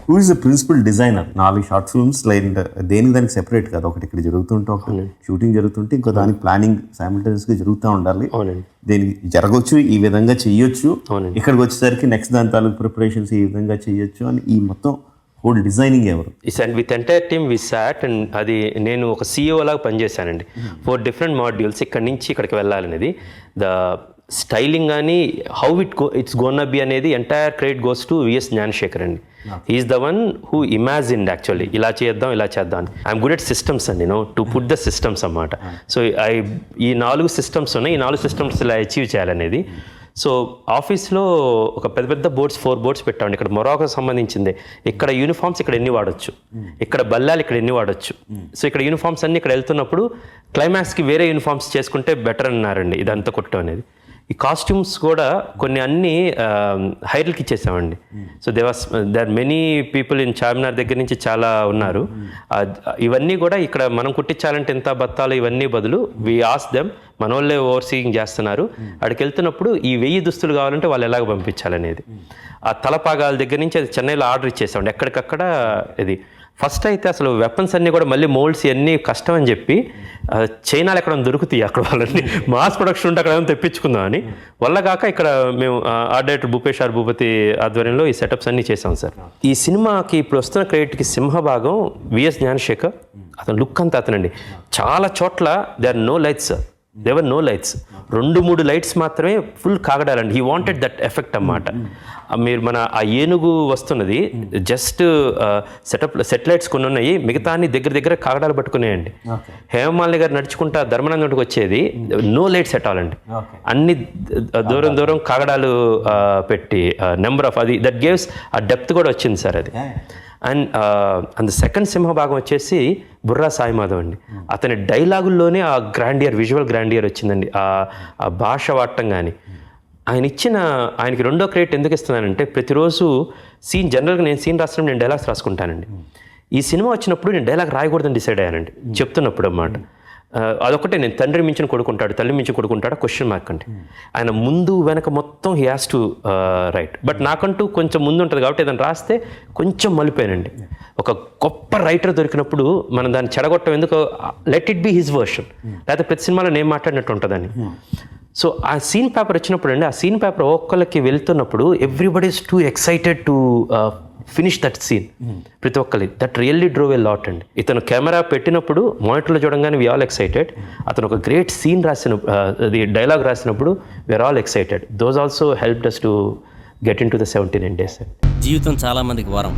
Who is the principal designer? 4 short films like దేనికి దానికి separate కాదు, ఒకటి ఇక్కడ జరుగుతుంటే ఒక షూటింగ్ జరుగుతుంటే ఇంకో దానికి ప్లానింగ్ సైమల్టేనియస్గా జరుగుతూ ఉండాలి. దీనికి జరగవచ్చు, ఈ విధంగా చెయ్యొచ్చు, ఇక్కడికి వచ్చేసరికి నెక్స్ట్ దాని తాలూకు ప్రిపరేషన్స్ ఈ విధంగా చెయ్యొచ్చు అని ఈ మొత్తం హోల్ డిజైనింగ్ ఎవరు? With entire team we sat and అది నేను ఒక CEO లాగా పనిచేశానండి. 4 డిఫరెంట్ మాడ్యూల్స్ ఇక్కడి నుంచి ఇక్కడికి వెళ్ళాలనేది. ద స్టైలింగ్ కానీ హౌ ఇట్స్ గోన్ బి అనేది entire credit goes to V S Gnanasekhar అండి. He is the one who imagined actually ఇలా చేద్దాం అని. ఐఎమ్ గుడ్ ఎట్ సిస్టమ్స్ అండి, టు పుట్ ద సిస్టమ్స్ అన్నమాట. సో ఈ 4 సిస్టమ్స్ ఉన్నాయి, ఈ 4 సిస్టమ్స్ ఇలా అచీవ్ చేయాలనేది. సో ఆఫీస్లో ఒక పెద్ద బోర్డ్స్ 4 బోర్డ్స్ పెట్టామండి. ఇక్కడ మొరాకోకు సంబంధించింది, ఇక్కడ యూనిఫామ్స్ ఇక్కడ ఎన్ని వాడచ్చు, ఇక్కడ బల్లాలు ఇక్కడ ఎన్ని వాడచ్చు. సో ఇక్కడ యూనిఫామ్స్ అన్ని ఇక్కడ వెళ్తున్నప్పుడు క్లైమాక్స్కి వేరే యూనిఫామ్స్ చేసుకుంటే బెటర్ అన్నారండి ఇదంతా కొట్టడం అనేది. ఈ కాస్ట్యూమ్స్ కూడా కొన్ని అన్ని హైర్లకి ఇచ్చేసామండి. So there many people in Charminar దగ్గర నుంచి చాలా ఉన్నారు. ఇవన్నీ కూడా ఇక్కడ మనం కుట్టించాలంటే ఎంత బత్తాలు ఇవన్నీ బదులు వి ఆస్ దెమ్, మన వాళ్ళే ఓవర్సీయింగ్ చేస్తున్నారు. అక్కడికి వెళ్తున్నప్పుడు ఈ 1000 దుస్తులు కావాలంటే వాళ్ళు ఎలాగ పంపించాలనేది. ఆ తలపాగాల దగ్గర నుంచి అది చెన్నైలో ఆర్డర్ ఇచ్చేసామండి. ఎక్కడికక్కడ ఇది ఫస్ట్ అయితే అసలు వెపన్స్ అన్నీ కూడా మళ్ళీ మోల్డ్స్ ఇవన్నీ కష్టం అని చెప్పి చైనాలో ఎక్కడ దొరుకుతాయి అక్కడ వాళ్ళని మాస్ ప్రొడక్షన్ ఉంటే అక్కడ ఏమైనా తెప్పించుకుందాం అని వల్ల కాక ఇక్కడ మేము art director Bhupesh R Bhupathi ఆధ్వర్యంలో ఈ సెటప్స్ అన్నీ చేసాం సార్. ఈ సినిమాకి ఇప్పుడు వస్తున్న క్రెడిట్కి సింహభాగం విఎస్ జ్ఞానశేఖర్. అతను లుక్ అంతా అతనండి. చాలా చోట్ల there are no lights, there are no lights, 2-3 lights మాత్రమే ఫుల్ కాగడాలండి. హీ వాంటెడ్ దట్ ఎఫెక్ట్ అన్నమాట. మీరు మన ఆ ఏనుగు వస్తున్నది జస్ట్ సెటిలైట్స్ కొన్ని ఉన్నాయి, మిగతా అన్ని దగ్గర కాగడాలు పట్టుకునేయండి. హేమమాలిని గారు నడుచుకుంటా ధర్మనందుడికి వచ్చేది నో లైట్స్ ఎట్ ఆల్ అండి. అన్ని దూరం కాగడాలు పెట్టి నెంబర్ ఆఫ్ అది దట్ గేవ్స్ ఆ డెప్త్ కూడా వచ్చింది సార్ అది. అండ్ సెకండ్ సింహభాగం వచ్చేసి బుర్రా సాయి మాధవ్ అండి. అతని డైలాగుల్లోనే ఆ గ్రాండియర్, విజువల్ గ్రాండియర్ వచ్చిందండి. ఆ భాష వాడటం కానీ ఆయనకి రెండో క్రెడిట్ ఎందుకు ఇస్తున్నానంటే ప్రతిరోజు జనరల్గా నేను సీన్ రాసినప్పుడు నేను డైలాగ్స్ రాసుకుంటానండి. ఈ సినిమా వచ్చినప్పుడు నేను డైలాగ్ రాయకూడదని డిసైడ్ అయ్యానండి చెప్తున్నప్పుడు అన్నమాట. అదొకటే, నేను తండ్రి మించిన కొడుకుంటాడు, తల్లి మించిన కొడుకుంటాడు క్వశ్చన్ మార్క్ అండి. ఆయన ముందు వెనక మొత్తం he has to right. But నాకంటూ కొంచెం ముందు ఉంటుంది కాబట్టి ఏదైనా రాస్తే కొంచెం మలిపోయానండి. ఒక గొప్ప రైటర్ దొరికినప్పుడు మనం దాన్ని చెడగొట్టం ఎందుకు, let it be his version, లేకపోతే ప్రతి సినిమాలో నేను మాట్లాడినట్టు ఉంటుందని. సో ఆ సీన్ పేపర్ వచ్చినప్పుడు అండి, ఆ సీన్ పేపర్ ఒక్కళ్ళకి వెళ్తున్నప్పుడు everybody is too excited to finish that scene. ప్రతి ఒక్కరి that really drove a lot అండి. ఇతను కెమెరా పెట్టినప్పుడు మానిటర్లో చూడంగానే వి ఆల్ ఎక్సైటెడ్. అతను ఒక గ్రేట్ సీన్ అది డైలాగ్ రాసినప్పుడు we are all excited. Those also helped us to get into the 79 days. జీవితం చాలా మందికి వరం,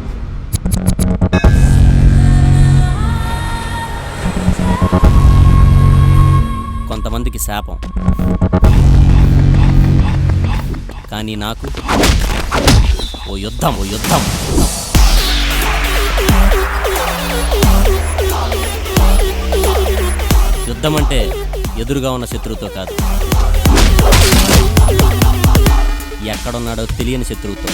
కొంతమందికి శాపం. కానీ నాకు ఓ యుద్ధం. యుద్ధం అంటే ఎదురుగా ఉన్న శత్రువుతో కాదు, ఎక్కడున్నాడో తెలియని శత్రువుతో.